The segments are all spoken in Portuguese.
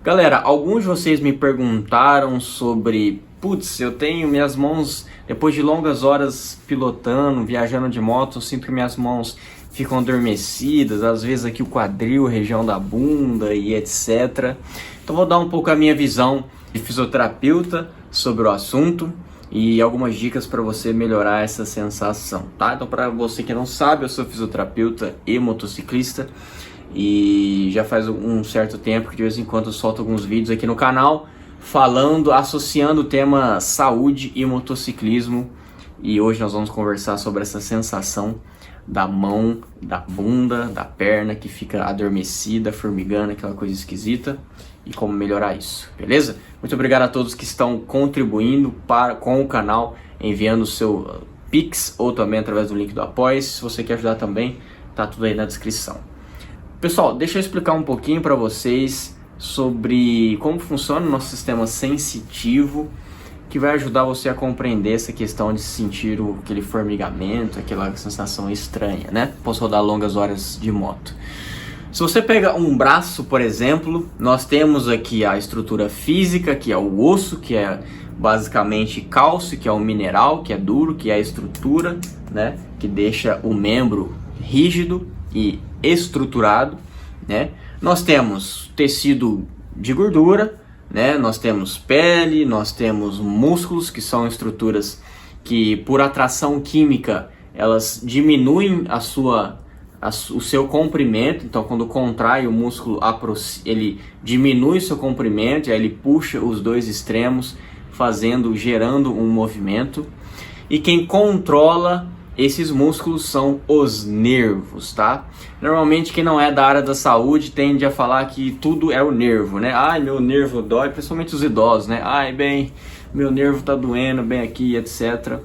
Galera, alguns de vocês me perguntaram sobre, putz, eu tenho minhas mãos, depois de longas horas pilotando, viajando de moto, eu sinto que minhas mãos ficam adormecidas, às vezes aqui o quadril, região da bunda e etc. Então vou dar um pouco a minha visão de fisioterapeuta sobre o assunto e algumas dicas para você melhorar essa sensação, tá? Então, para você que não sabe, eu sou fisioterapeuta e motociclista. E já faz um certo tempo que de vez em quando eu solto alguns vídeos aqui no canal associando o tema saúde e motociclismo. E hoje nós vamos conversar sobre essa sensação da mão, da bunda, da perna que fica adormecida, formigando, aquela coisa esquisita, e como melhorar isso, beleza? Muito obrigado a todos que estão contribuindo com o canal, enviando o seu Pix ou também através do link do Apoia-se. Se você quer ajudar também, tá tudo aí na descrição. Pessoal, deixa eu explicar um pouquinho para vocês sobre como funciona o nosso sistema sensitivo, que vai ajudar você a compreender essa questão de sentir aquele formigamento, aquela sensação estranha, né? Posso rodar longas horas de moto. Se você pega um braço, por exemplo, nós temos aqui a estrutura física, que é o osso, que é basicamente cálcio, que é o mineral, que é duro, que é a estrutura, né? Que deixa o membro rígido e estruturado, né? Nós temos tecido de gordura, né? Nós temos pele, nós temos músculos, que são estruturas que por atração química elas diminuem o seu comprimento. Então quando contrai o músculo, ele diminui o seu comprimento e aí ele puxa os dois extremos, gerando um movimento. E quem controla esses músculos são os nervos, tá? Normalmente quem não é da área da saúde tende a falar que tudo é o nervo, né? Ai, meu nervo dói, principalmente os idosos, né? Ai, bem, meu nervo tá doendo, bem aqui, etc.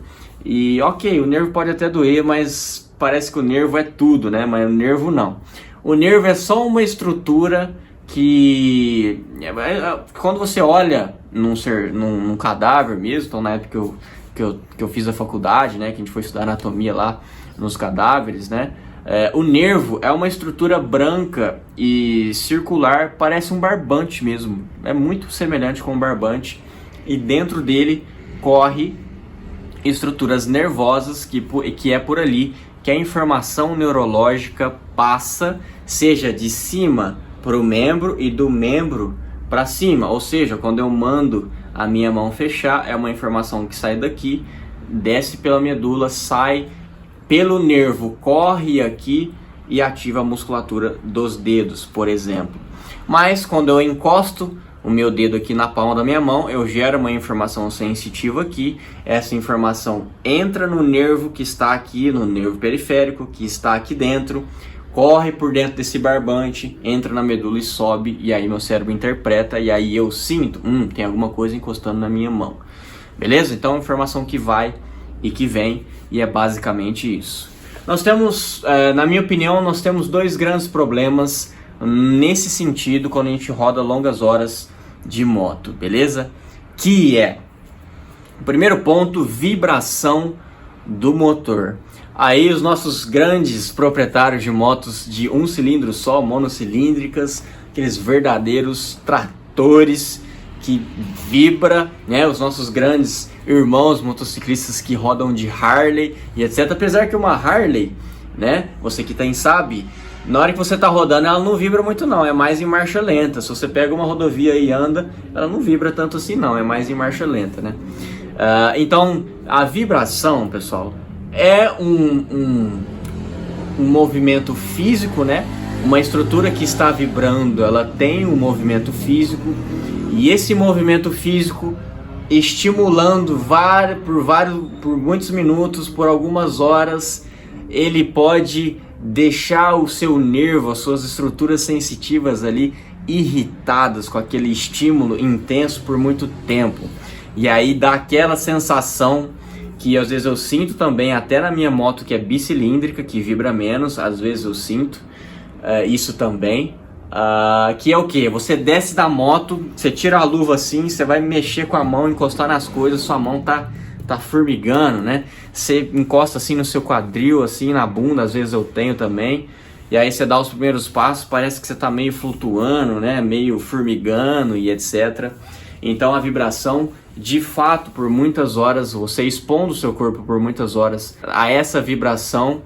E ok, o nervo pode até doer, mas parece que o nervo é tudo, né? Mas o nervo não. O nervo é só uma estrutura que quando você olha num cadáver mesmo, então na época que eu fiz a faculdade, né, que a gente foi estudar anatomia lá nos cadáveres, né, o nervo é uma estrutura branca e circular, parece um barbante mesmo, é muito semelhante com um barbante, e dentro dele corre estruturas nervosas que é por ali que a informação neurológica passa, seja de cima para o membro e do membro para cima, ou seja, quando eu mando a minha mão fechar, é uma informação que sai daqui, desce pela medula, sai pelo nervo, corre aqui e ativa a musculatura dos dedos, por exemplo. Mas quando eu encosto o meu dedo aqui na palma da minha mão, eu gero uma informação sensitiva aqui, essa informação entra no nervo que está aqui, no nervo periférico, que está aqui dentro, corre por dentro desse barbante, entra na medula e sobe, e aí meu cérebro interpreta, e aí eu sinto, tem alguma coisa encostando na minha mão. Beleza? Então, informação que vai e que vem, e é basicamente isso. Nós temos, na minha opinião, nós temos dois grandes problemas nesse sentido quando a gente roda longas horas de moto, beleza? Que é, o primeiro ponto, vibração do motor. Aí os nossos grandes proprietários de motos de um cilindro só, monocilíndricas, aqueles verdadeiros tratores que vibra, né? Os nossos grandes irmãos motociclistas que rodam de Harley e etc. Apesar que uma Harley, né? Você que sabe, na hora que você tá rodando ela não vibra muito não, é mais em marcha lenta. Se você pega uma rodovia e anda, ela não vibra tanto assim não, é mais em marcha lenta, né? Então a vibração, pessoal, é um movimento físico, né? Uma estrutura que está vibrando, ela tem um movimento físico, e esse movimento físico estimulando por muitos minutos, por algumas horas, ele pode deixar o seu nervo, as suas estruturas sensitivas ali irritadas com aquele estímulo intenso por muito tempo. E aí dá aquela sensação que às vezes eu sinto também, até na minha moto que é bicilíndrica, que vibra menos, às vezes eu sinto isso também, que é o que? Você desce da moto, você tira a luva assim, você vai mexer com a mão, encostar nas coisas, sua mão tá formigando, né? Você encosta assim no seu quadril, assim na bunda, às vezes eu tenho também, e aí você dá os primeiros passos, parece que você está meio flutuando, né? Meio formigando e etc. Então a vibração, de fato, por muitas horas, você expondo o seu corpo por muitas horas a essa vibração,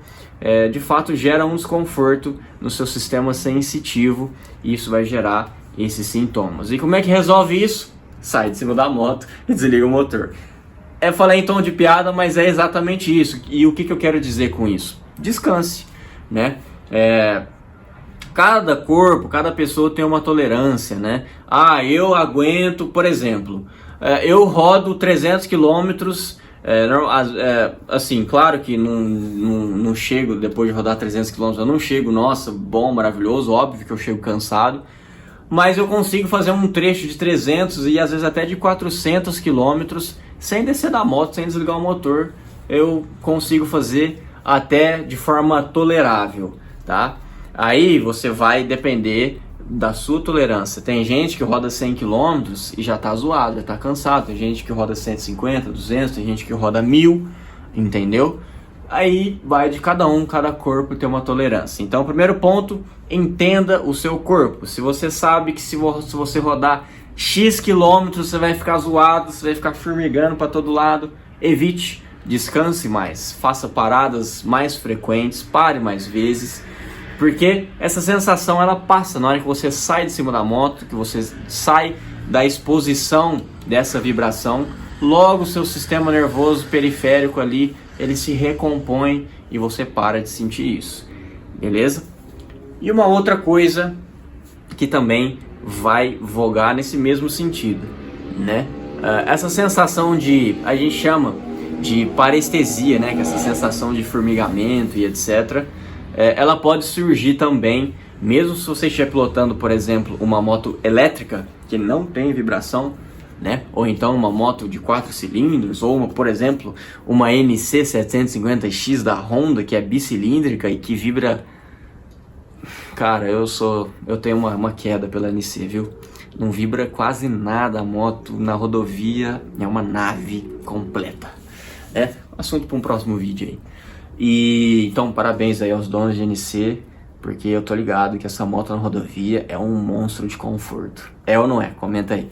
de fato gera um desconforto no seu sistema sensitivo, e isso vai gerar esses sintomas. E como é que resolve isso? Sai de cima da moto e desliga o motor. Falei em tom de piada, mas é exatamente isso. E o que eu quero dizer com isso? Descanse, né? Cada corpo, cada pessoa tem uma tolerância, né? Eu aguento, por exemplo, eu rodo 300 quilômetros, assim, claro que não chego, depois de rodar 300 quilômetros, eu não chego, nossa, bom, maravilhoso, óbvio que eu chego cansado, mas eu consigo fazer um trecho de 300 e às vezes até de 400 quilômetros sem descer da moto, sem desligar o motor. Eu consigo fazer até de forma tolerável, tá? Aí você vai depender da sua tolerância. Tem gente que roda 100 km e já tá zoado, já tá cansado. Tem gente que roda 150, 200, tem gente que roda 1000, entendeu? Aí vai de cada um, cada corpo tem uma tolerância. Então, primeiro ponto, entenda o seu corpo. Se você sabe que se você rodar X quilômetros você vai ficar zoado, você vai ficar formigando para todo lado, evite, descanse mais, faça paradas mais frequentes, pare mais vezes, porque essa sensação ela passa na hora que você sai de cima da moto, que você sai da exposição dessa vibração, logo o seu sistema nervoso periférico ali, ele se recompõe e você para de sentir isso, beleza? E uma outra coisa que também vai vogar nesse mesmo sentido, né? Essa sensação a gente chama de parestesia, né? Que é essa sensação de formigamento e etc. Ela pode surgir também, mesmo se você estiver pilotando, por exemplo, uma moto elétrica que não tem vibração, né? Ou então uma moto de 4 cilindros, ou por exemplo, uma NC 750X da Honda, que é bicilíndrica e que vibra. Cara, eu tenho uma queda pela NC, viu? Não vibra quase nada a moto na rodovia, é uma nave completa. Assunto para um próximo vídeo aí. E então, parabéns aí aos donos de NC, porque eu tô ligado que essa moto na rodovia é um monstro de conforto. É ou não é? Comenta aí.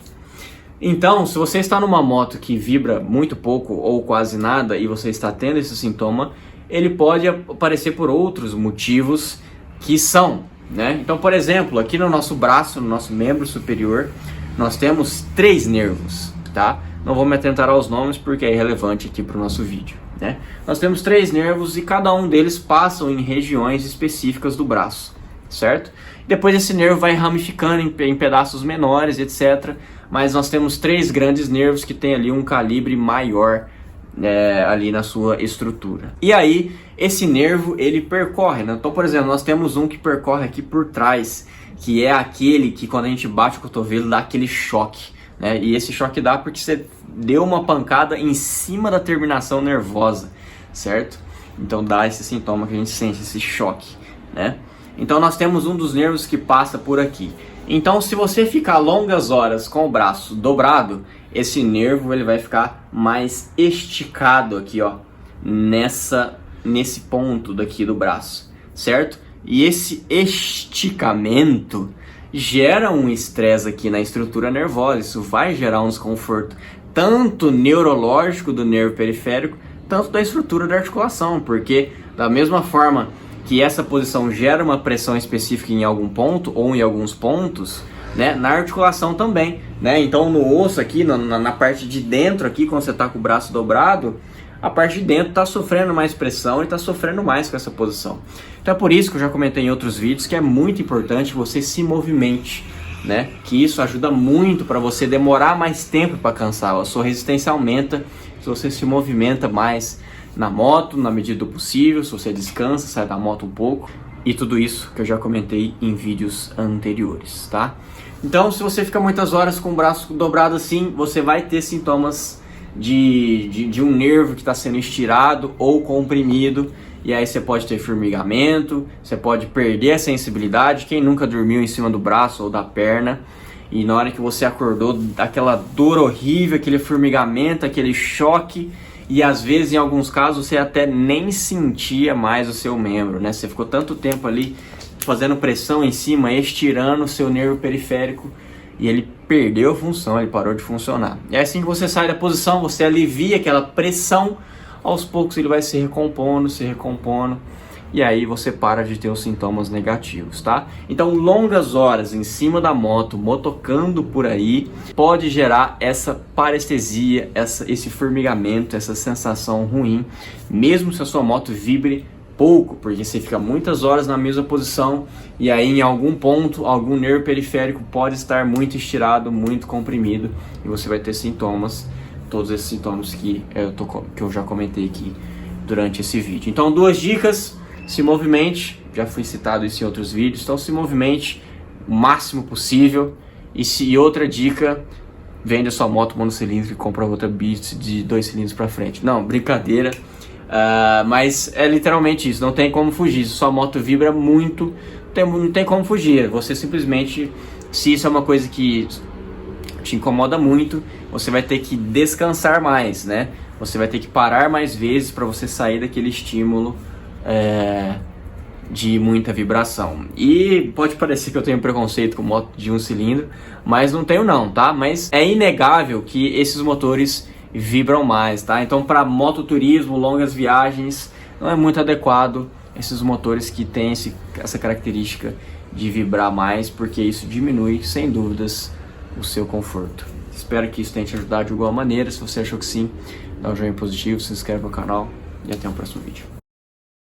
Então, se você está numa moto que vibra muito pouco ou quase nada e você está tendo esse sintoma, ele pode aparecer por outros motivos que são, né? Então, por exemplo, aqui no nosso braço, no nosso membro superior, nós temos 3 nervos, tá? Não vou me atentar aos nomes porque é irrelevante aqui para o nosso vídeo, né? Nós temos 3 nervos e cada um deles passam em regiões específicas do braço, certo? Depois esse nervo vai ramificando em pedaços menores, etc. Mas nós temos 3 grandes nervos que tem ali um calibre maior ali na sua estrutura. E aí, esse nervo, ele percorre, né? Então, por exemplo, nós temos um que percorre aqui por trás, que é aquele que quando a gente bate o cotovelo dá aquele choque, né? E esse choque dá porque você deu uma pancada em cima da terminação nervosa, certo? Então dá esse sintoma que a gente sente, esse choque, né? Então nós temos um dos nervos que passa por aqui. Então, se você ficar longas horas com o braço dobrado, esse nervo ele vai ficar mais esticado aqui, ó, nesse ponto daqui do braço, certo? E esse esticamento gera um estresse aqui na estrutura nervosa, isso vai gerar um desconforto, tanto neurológico do nervo periférico, tanto da estrutura da articulação, porque da mesma forma que essa posição gera uma pressão específica em algum ponto ou em alguns pontos, né, na articulação também, né? Então no osso aqui, na parte de dentro aqui, quando você está com o braço dobrado, a parte de dentro está sofrendo mais pressão e está sofrendo mais com essa posição. Então é por isso que eu já comentei em outros vídeos que é muito importante você se movimente, né? Que isso ajuda muito para você demorar mais tempo para cansar, a sua resistência aumenta se você se movimenta mais na moto, na medida do possível, se você descansa, sai da moto um pouco, e tudo isso que eu já comentei em vídeos anteriores, tá? Então, se você fica muitas horas com o braço dobrado assim, você vai ter sintomas de um nervo que está sendo estirado ou comprimido, e aí você pode ter formigamento, você pode perder a sensibilidade. Quem nunca dormiu em cima do braço ou da perna, e na hora que você acordou, aquela dor horrível, aquele formigamento, aquele choque, e às vezes, em alguns casos, você até nem sentia mais o seu membro, né? Você ficou tanto tempo ali fazendo pressão em cima, estirando o seu nervo periférico, e ele perdeu a função, ele parou de funcionar. E é assim que você sai da posição, você alivia aquela pressão, aos poucos ele vai se recompondo, e aí você para de ter os sintomas negativos, tá? Então, longas horas em cima da moto, motocando por aí, pode gerar essa parestesia, esse formigamento, essa sensação ruim, mesmo se a sua moto vibre pouco, porque você fica muitas horas na mesma posição e aí em algum ponto, algum nervo periférico pode estar muito estirado, muito comprimido, e você vai ter sintomas, todos esses sintomas que eu já comentei aqui durante esse vídeo. Então, 2 dicas: se movimente, já foi citado isso em outros vídeos, então se movimente o máximo possível. E outra dica: vende a sua moto monocilíndrica e compra outra Beast de 2 cilindros para frente. Não, brincadeira, mas é literalmente isso, não tem como fugir. Se sua moto vibra muito, não tem como fugir. Você simplesmente, se isso é uma coisa que te incomoda muito, você vai ter que descansar mais, né? Você vai ter que parar mais vezes para você sair daquele estímulo de muita vibração. E pode parecer que eu tenho preconceito com moto de 1 cilindro, mas não tenho não, tá? Mas é inegável que esses motores vibram mais, tá? Então, para mototurismo, longas viagens, não é muito adequado esses motores que têm essa característica de vibrar mais, porque isso diminui, sem dúvidas, o seu conforto. Espero que isso tenha te ajudado de alguma maneira. Se você achou que sim, dá um joinha positivo, se inscreve no canal e até o próximo vídeo.